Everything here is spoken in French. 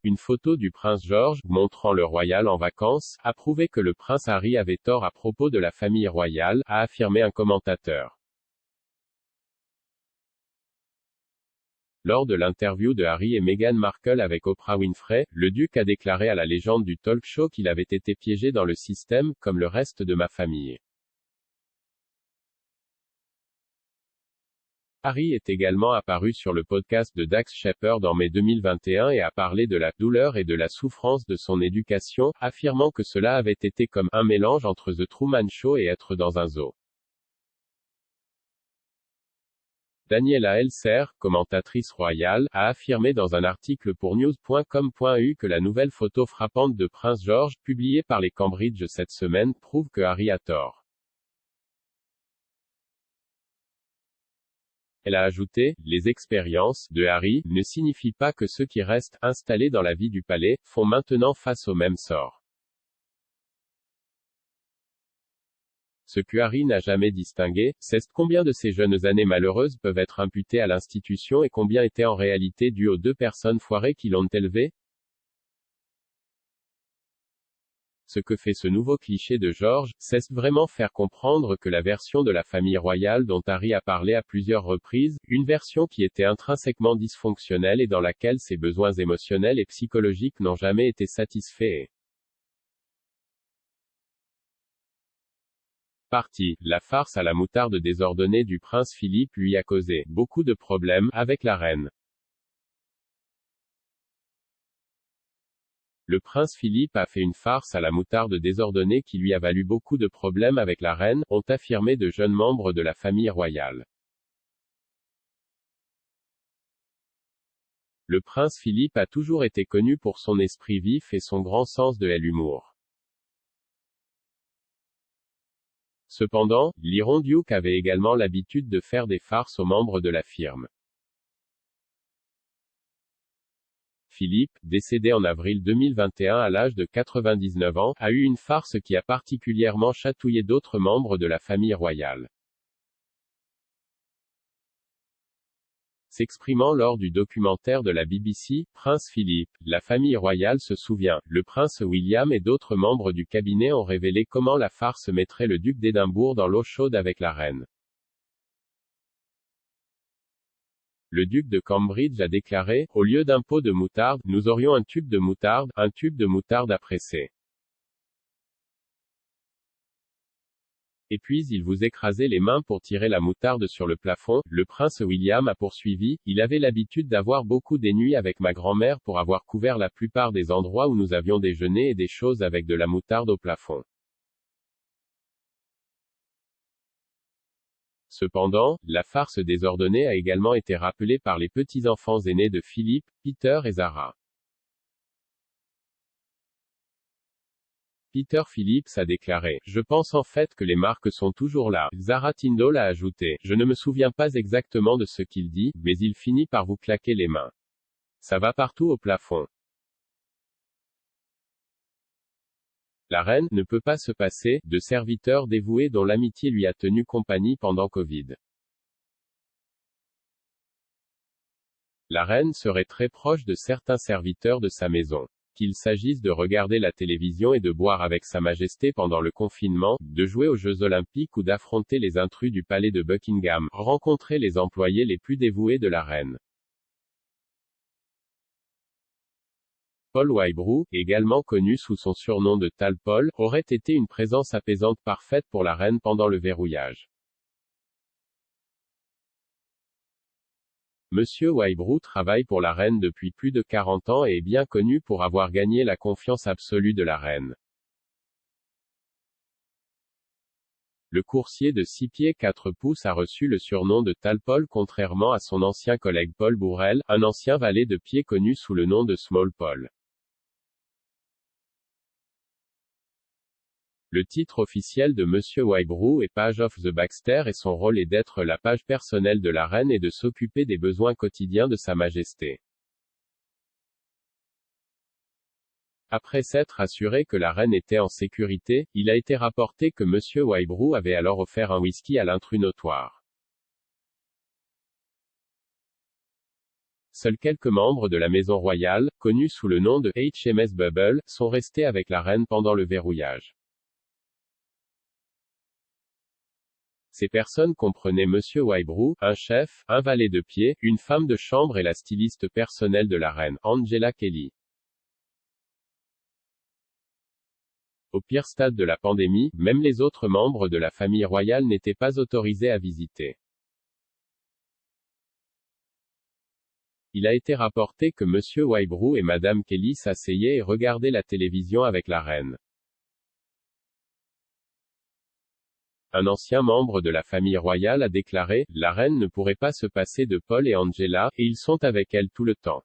Une photo du prince George, montrant le royal en vacances, a prouvé que le prince Harry avait tort à propos de la famille royale, a affirmé un commentateur. Lors de l'interview de Harry et Meghan Markle avec Oprah Winfrey, le duc a déclaré à la légende du talk show qu'il avait été piégé dans le système, comme le reste de ma famille. Harry est également apparu sur le podcast de Dax Shepard en mai 2021 et a parlé de la douleur et de la souffrance de son éducation, affirmant que cela avait été comme un mélange entre The Truman Show et être dans un zoo. Daniela Elser, commentatrice royale, a affirmé dans un article pour news.com.au que la nouvelle photo frappante de Prince George, publiée par les Cambridge cette semaine, prouve que Harry a tort. Elle a ajouté, les expériences de Harry ne signifient pas que ceux qui restent installés dans la vie du palais font maintenant face au même sort. Ce que Harry n'a jamais distingué, c'est combien de ces jeunes années malheureuses peuvent être imputées à l'institution et combien étaient en réalité dues aux 2 personnes foirées qui l'ont élevé. Ce que fait ce nouveau cliché de George, c'est vraiment faire comprendre que la version de la famille royale dont Harry a parlé à plusieurs reprises, une version qui était intrinsèquement dysfonctionnelle et dans laquelle ses besoins émotionnels et psychologiques n'ont jamais été satisfaits. Partie, la farce à la moutarde désordonnée du prince Philippe lui a causé beaucoup de problèmes avec la reine. Le prince Philippe a fait une farce à la moutarde désordonnée qui lui a valu beaucoup de problèmes avec la reine, ont affirmé de jeunes membres de la famille royale. Le prince Philippe a toujours été connu pour son esprit vif et son grand sens de l'humour. Cependant, l'Iron-Duke avait également l'habitude de faire des farces aux membres de la firme. Philippe, décédé en avril 2021 à l'âge de 99 ans, a eu une farce qui a particulièrement chatouillé d'autres membres de la famille royale. S'exprimant lors du documentaire de la BBC, Prince Philippe, la famille royale se souvient, le prince William et d'autres membres du cabinet ont révélé comment la farce mettrait le duc d'Édimbourg dans l'eau chaude avec la reine. Le duc de Cambridge a déclaré, au lieu d'un pot de moutarde, nous aurions un tube de moutarde à presser. Et puis il vous écrasait les mains pour tirer la moutarde sur le plafond. Le prince William a poursuivi, il avait l'habitude d'avoir beaucoup des nuits avec ma grand-mère pour avoir couvert la plupart des endroits où nous avions déjeuné et des choses avec de la moutarde au plafond. Cependant, la farce désordonnée a également été rappelée par les petits-enfants aînés de Philippe, Peter et Zara. Peter Phillips a déclaré, « Je pense en fait que les marques sont toujours là. » Zara Tindall a ajouté, « Je ne me souviens pas exactement de ce qu'il dit, mais il finit par vous claquer les mains. Ça va partout au plafond. » La reine ne peut pas se passer de serviteurs dévoués dont l'amitié lui a tenu compagnie pendant Covid. La reine serait très proche de certains serviteurs de sa maison. Qu'il s'agisse de regarder la télévision et de boire avec Sa Majesté pendant le confinement, de jouer aux Jeux Olympiques ou d'affronter les intrus du palais de Buckingham, rencontrer les employés les plus dévoués de la reine. Paul Wybrew, également connu sous son surnom de Tal Paul, aurait été une présence apaisante parfaite pour la reine pendant le verrouillage. Monsieur Wybrew travaille pour la reine depuis plus de 40 ans et est bien connu pour avoir gagné la confiance absolue de la reine. Le coursier de 6 pieds 4 pouces a reçu le surnom de Tal Paul contrairement à son ancien collègue Paul Burrell, un ancien valet de pied connu sous le nom de Small Paul. Le titre officiel de Monsieur Wybrew est Page of the Baxter et son rôle est d'être la page personnelle de la reine et de s'occuper des besoins quotidiens de Sa Majesté. Après s'être assuré que la reine était en sécurité, il a été rapporté que Monsieur Wybrew avait alors offert un whisky à l'intrus notoire. Seuls quelques membres de la maison royale, connus sous le nom de HMS Bubble, sont restés avec la reine pendant le verrouillage. Ces personnes comprenaient Monsieur Wybrew, un chef, un valet de pied, une femme de chambre et la styliste personnelle de la reine, Angela Kelly. Au pire stade de la pandémie, même les autres membres de la famille royale n'étaient pas autorisés à visiter. Il a été rapporté que Monsieur Wybrew et Madame Kelly s'asseyaient et regardaient la télévision avec la reine. Un ancien membre de la famille royale a déclaré, « La reine ne pourrait pas se passer de Paul et Angela, et ils sont avec elle tout le temps.